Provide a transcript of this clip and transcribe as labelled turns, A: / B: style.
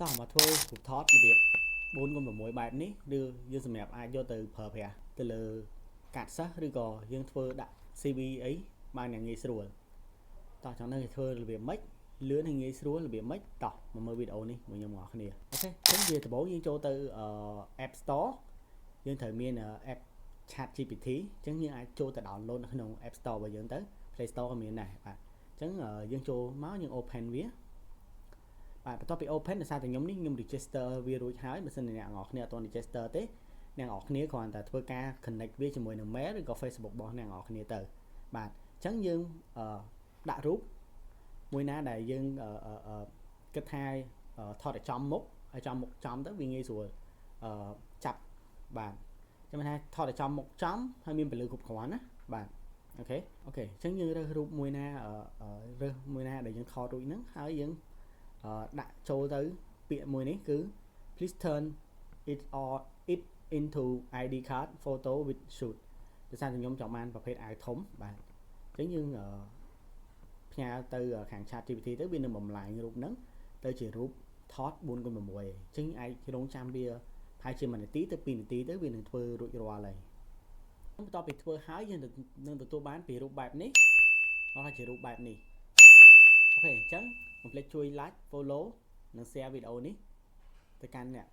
A: តោះមកធ្វើរូបថតរបៀប4x6បែបនេះឬយើងសម្រាប់អាចយកទៅប្រើប្រាស់ទៅលើកាត់សិស្សឬក៏យើងធ្វើដាក់ CV អីបានយ៉ាងងាយស្រួលតោះចង់ដឹងគេធ្វើរបៀបម៉េចលឿនហើយងាយស្រួលរបៀបម៉េចតោះមកមើលវីដេអូនេះមួយខ្ញុំបងប្អូនគ្នាអូខេអញ្ចឹងវាដំបូងយើងចូលទៅ App Store យើងត្រូវមាន App ChatGPT អញ្ចឹងយើងអាចចូលទៅ download នៅក្នុង App Store របស់យើងទៅ Play Store ក៏មានដែរបាទអញ្ចឹងយើងចូលមកយើង open វាបាទបន្ទាប់ពី open ដោយសារតែខ្ញុំ register វារួចហើយបើសិនជាអ្នកនរគ្នាអត់ទាន់ register ទេអ្នកនរគ្នាគ្រាន់តែធ្វើការ connect វាជាមួយនឹង mail ឬក៏ Facebook របស់អ្នកនរគ្នាទៅបាទអញ្ចឹងយើងដាក់រូបមួយណាដែលយើងគិតថាថតឲ្យចំមុខឲ្យចំមុខចំទៅវាងាយស្រួលចាប់បាទចាំថាថតឲ្យចំមុខចំហើយមានពលឺគ្រប់គ្រាន់ណាបាទអូខេអញ្ចឹងយើងរើសរូបមួយណាដែលយើងថតរួចហ្នឹងហើយយើងដាក់ចូលទៅពាក្យមួយនេះគឺ please turn it into ID card photo with shoot ដោយសារតែខ្ញុំចង់បានប្រភេទអាវធំបាទអញ្ចឹងយើងផ្ញើទៅខាង chat GPT ទៅវានឹងបំលែងរូបហ្នឹងទៅជារូបថត 4x6 អញ្ចឹងអាចរងចាំវាប្រហែលជា1នាទីទៅ2នាទីទៅវានឹងធ្វើរួចរាល់ហើយបន្ទាប់ពីធ្វើហើយយើងនឹងទទួលបានពីរូបបែបនេះមកជារូបបែបនេះអូខេអញ្ចឹងកុំភ្លេចជួយ like follow និង share វីដេអូនេះទៅកាន់អ្នក